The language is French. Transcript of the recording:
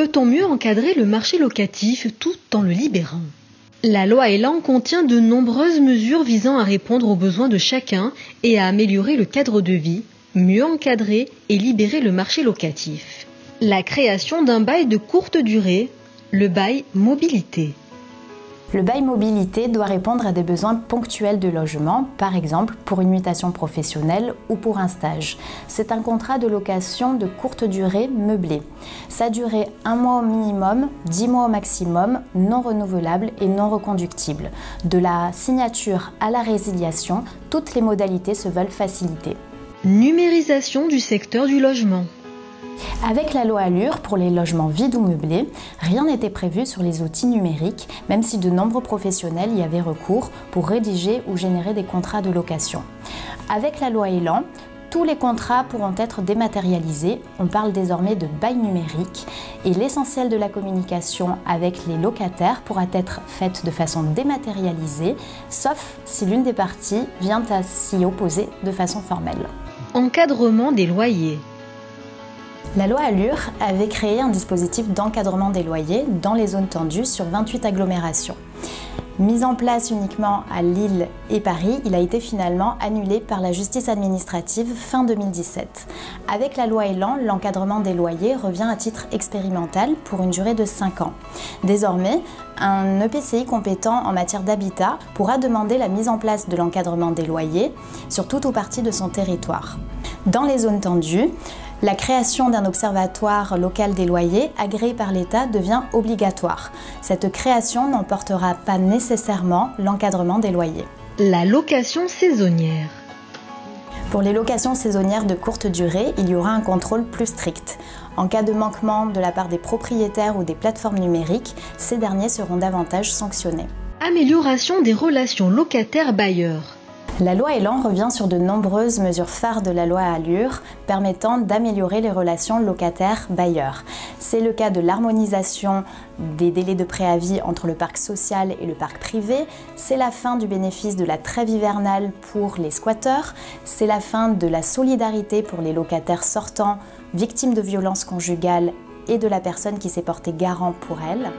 Peut-on mieux encadrer le marché locatif tout en le libérant? La loi Elan contient de nombreuses mesures visant à répondre aux besoins de chacun et à améliorer le cadre de vie, mieux encadrer et libérer le marché locatif. La création d'un bail de courte durée, le bail mobilité. Le bail mobilité doit répondre à des besoins ponctuels de logement, par exemple pour une mutation professionnelle ou pour un stage. C'est un contrat de location de courte durée meublé. Sa durée 1 mois au minimum, 10 mois au maximum, non renouvelable et non reconductible. De la signature à la résiliation, toutes les modalités se veulent facilitées. Numérisation du secteur du logement. Avec la loi Allure, pour les logements vides ou meublés, rien n'était prévu sur les outils numériques, même si de nombreux professionnels y avaient recours pour rédiger ou générer des contrats de location. Avec la loi Elan, tous les contrats pourront être dématérialisés. On parle désormais de bail numérique et l'essentiel de la communication avec les locataires pourra être faite de façon dématérialisée, sauf si l'une des parties vient à s'y opposer de façon formelle. Encadrement des loyers. La loi Allure avait créé un dispositif d'encadrement des loyers dans les zones tendues sur 28 agglomérations. Mis en place uniquement à Lille et Paris, il a été finalement annulé par la justice administrative fin 2017. Avec la loi Elan, l'encadrement des loyers revient à titre expérimental pour une durée de 5 ans. Désormais, un EPCI compétent en matière d'habitat pourra demander la mise en place de l'encadrement des loyers sur tout ou partie de son territoire. Dans les zones tendues, la création d'un observatoire local des loyers agréé par l'État devient obligatoire. Cette création n'emportera pas nécessairement l'encadrement des loyers. La location saisonnière. Pour les locations saisonnières de courte durée, il y aura un contrôle plus strict. En cas de manquement de la part des propriétaires ou des plateformes numériques, ces derniers seront davantage sanctionnés. Amélioration des relations locataires-bailleurs. La loi Elan revient sur de nombreuses mesures phares de la loi Allure permettant d'améliorer les relations locataires-bailleurs. C'est le cas de l'harmonisation des délais de préavis entre le parc social et le parc privé, c'est la fin du bénéfice de la trêve hivernale pour les squatteurs, c'est la fin de la solidarité pour les locataires sortants, victimes de violences conjugales et de la personne qui s'est portée garant pour elles.